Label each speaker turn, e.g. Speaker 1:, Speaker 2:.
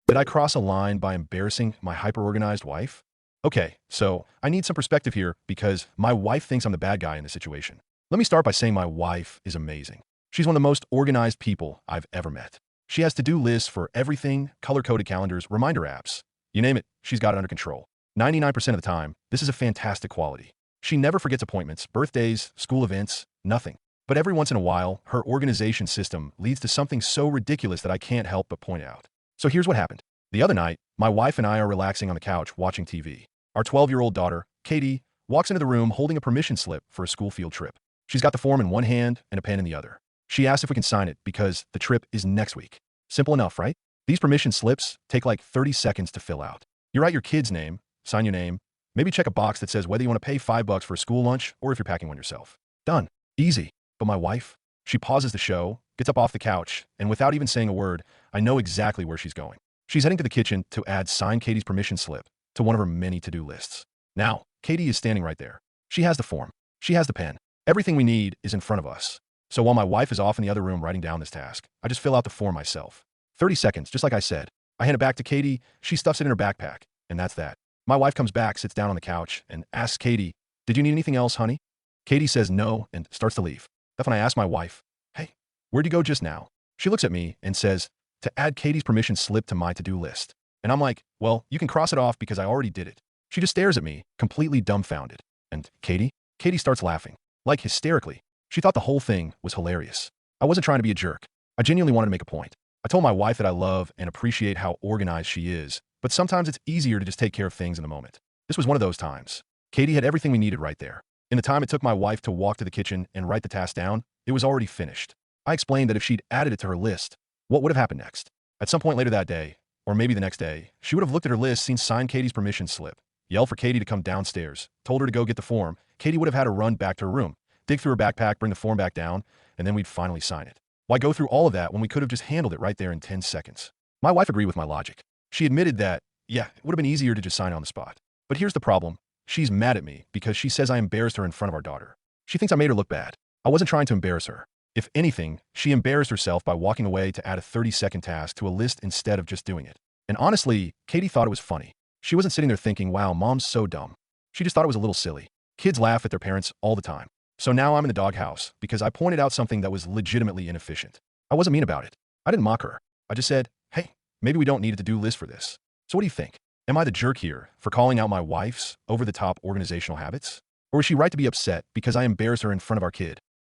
Speaker 1: Did I cross a line by embarrassing my hyper-organized wife? Okay, so I need some perspective here because my wife thinks I'm the bad guy in this situation. Let me start by saying my wife is amazing. She's one of the most organized people I've ever met. She has to-do lists for everything, color-coded calendars, reminder apps. You name it, she's got it under control. 99% of the time, this is a fantastic quality. She never forgets appointments, birthdays, school events, nothing. But every once in a while, her organization system leads to something so ridiculous that I can't help but point out. So here's what happened. The other night, my wife and I are relaxing on the couch watching TV. Our 12-year-old daughter, Katie, walks into the room holding a permission slip for a school field trip. She's got the form in one hand and a pen in the other. She asks if we can sign it because the trip is next week. Simple enough, right? These permission slips take like 30 seconds to fill out. You write your kid's name, sign your name, maybe check a box that says whether you want to pay $5 for a school lunch or if you're packing one yourself. Done. Easy. But my wife, she pauses the show, gets up off the couch, and without even saying a word, I know exactly where she's going. She's heading to the kitchen to add sign Katie's permission slip to one of her many to-do lists. Now, Katie is standing right there. She has the form. She has the pen. Everything we need is in front of us. So while my wife is off in the other room writing down this task, I just fill out the form myself. 30 seconds, just like I said. I hand it back to Katie, she stuffs it in her backpack, and that's that. My wife comes back, sits down on the couch, and asks Katie, "Did you need anything else, honey?" Katie says no and starts to leave. That's when I ask my wife, "Hey, where'd you go just now?" She looks at me and says, "To add Katie's permission slip to my to-do list." And I'm like, "Well, you can cross it off because I already did it." She just stares at me, completely dumbfounded. And Katie? Katie starts laughing, like hysterically. She thought the whole thing was hilarious. I wasn't trying to be a jerk. I genuinely wanted to make a point. I told my wife that I love and appreciate how organized she is, but sometimes it's easier to just take care of things in the moment. This was one of those times. Katie had everything we needed right there. In the time it took my wife to walk to the kitchen and write the task down, it was already finished. I explained that if she'd added it to her list, what would have happened next? At some point later that day, or maybe the next day, she would have looked at her list, seen signed Katie's permission slip, yelled for Katie to come downstairs, told her to go get the form. Katie would have had to run back to her room, dig through her backpack, bring the form back down, and then we'd finally sign it. Why go through all of that when we could have just handled it right there in 10 seconds? My wife agreed with my logic. She admitted that, yeah, it would have been easier to just sign on the spot. But here's the problem. She's mad at me because she says I embarrassed her in front of our daughter. She thinks I made her look bad. I wasn't trying to embarrass her. If anything, she embarrassed herself by walking away to add a 30-second task to a list instead of just doing it. And honestly, Katie thought it was funny. She wasn't sitting there thinking, wow, mom's so dumb. She just thought it was a little silly. Kids laugh at their parents all the time. So now I'm in the doghouse because I pointed out something that was legitimately inefficient. I wasn't mean about it. I didn't mock her. I just said, hey, maybe we don't need a to-do list for this. So what do you think? Am I the jerk here for calling out my wife's over-the-top organizational habits? Or is she right to be upset because I embarrassed her in front of our kid?